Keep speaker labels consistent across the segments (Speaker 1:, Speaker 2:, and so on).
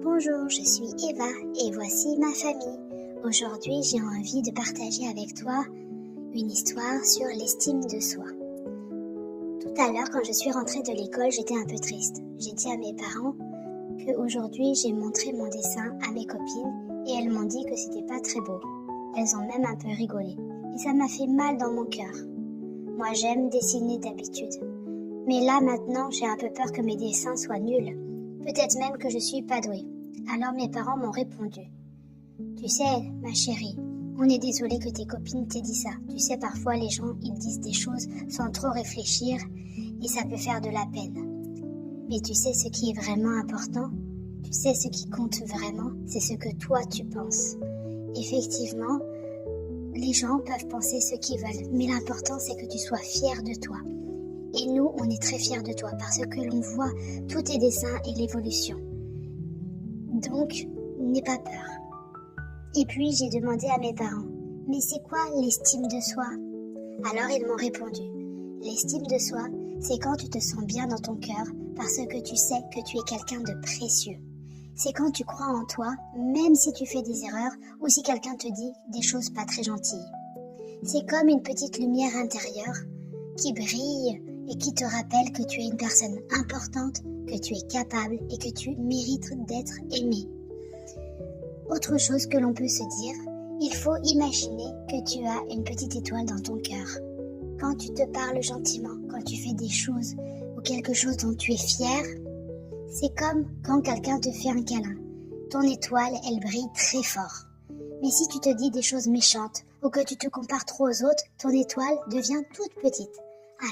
Speaker 1: Bonjour, je suis Eva et voici ma famille. Aujourd'hui, j'ai envie de partager avec toi une histoire sur l'estime de soi. Tout à l'heure, quand je suis rentrée de l'école, j'étais un peu triste. J'ai dit à mes parents qu'aujourd'hui, j'ai montré mon dessin à mes copines et elles m'ont dit que c'était pas très beau. Elles ont même un peu rigolé et ça m'a fait mal dans mon cœur. Moi, j'aime dessiner d'habitude. Mais là, maintenant, j'ai un peu peur que mes dessins soient nuls. Peut-être même que je suis pas douée. Alors mes parents m'ont répondu. Tu sais, ma chérie, on est désolé que tes copines t'aient dit ça. Tu sais, parfois les gens, ils disent des choses sans trop réfléchir et ça peut faire de la peine. Mais tu sais ce qui est vraiment important? Tu sais ce qui compte vraiment? C'est ce que toi tu penses. Effectivement, les gens peuvent penser ce qu'ils veulent, mais l'important c'est que tu sois fier de toi. Et nous, on est très fiers de toi parce que l'on voit tous tes dessins et l'évolution. Donc, n'aie pas peur. Et puis, j'ai demandé à mes parents, mais c'est quoi l'estime de soi? Alors, ils m'ont répondu, l'estime de soi, c'est quand tu te sens bien dans ton cœur parce que tu sais que tu es quelqu'un de précieux. C'est quand tu crois en toi, même si tu fais des erreurs ou si quelqu'un te dit des choses pas très gentilles. C'est comme une petite lumière intérieure qui brille et qui te rappelle que tu es une personne importante, que tu es capable et que tu mérites d'être aimé. Autre chose que l'on peut se dire, il faut imaginer que tu as une petite étoile dans ton cœur. Quand tu te parles gentiment, quand tu fais des choses ou quelque chose dont tu es fier, c'est comme quand quelqu'un te fait un câlin. Ton étoile, elle brille très fort. Mais si tu te dis des choses méchantes ou que tu te compares trop aux autres, ton étoile devient toute petite.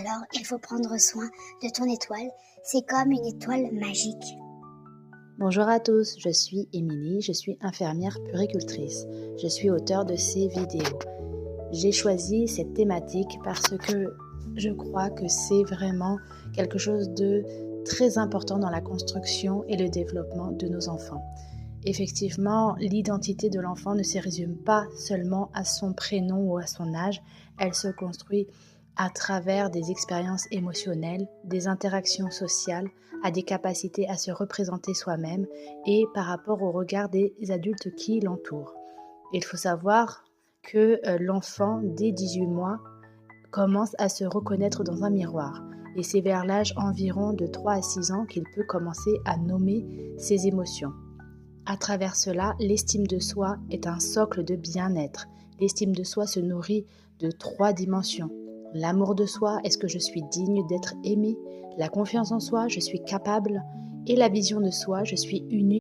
Speaker 1: Alors, il faut prendre soin de ton étoile. C'est comme une étoile magique.
Speaker 2: Bonjour à tous, je suis Émilie, je suis infirmière puéricultrice. Je suis auteure de ces vidéos. J'ai choisi cette thématique parce que je crois que c'est vraiment quelque chose de très important dans la construction et le développement de nos enfants. Effectivement, l'identité de l'enfant ne se résume pas seulement à son prénom ou à son âge, elle se construit à travers des expériences émotionnelles, des interactions sociales, à des capacités à se représenter soi-même et par rapport au regard des adultes qui l'entourent. Il faut savoir que l'enfant, dès 18 mois, commence à se reconnaître dans un miroir. Et c'est vers l'âge environ de 3 à 6 ans qu'il peut commencer à nommer ses émotions. À travers cela, l'estime de soi est un socle de bien-être. L'estime de soi se nourrit de 3 dimensions. L'amour de soi, est-ce que je suis digne d'être aimé? La confiance en soi, je suis capable. Et la vision de soi, je suis unique.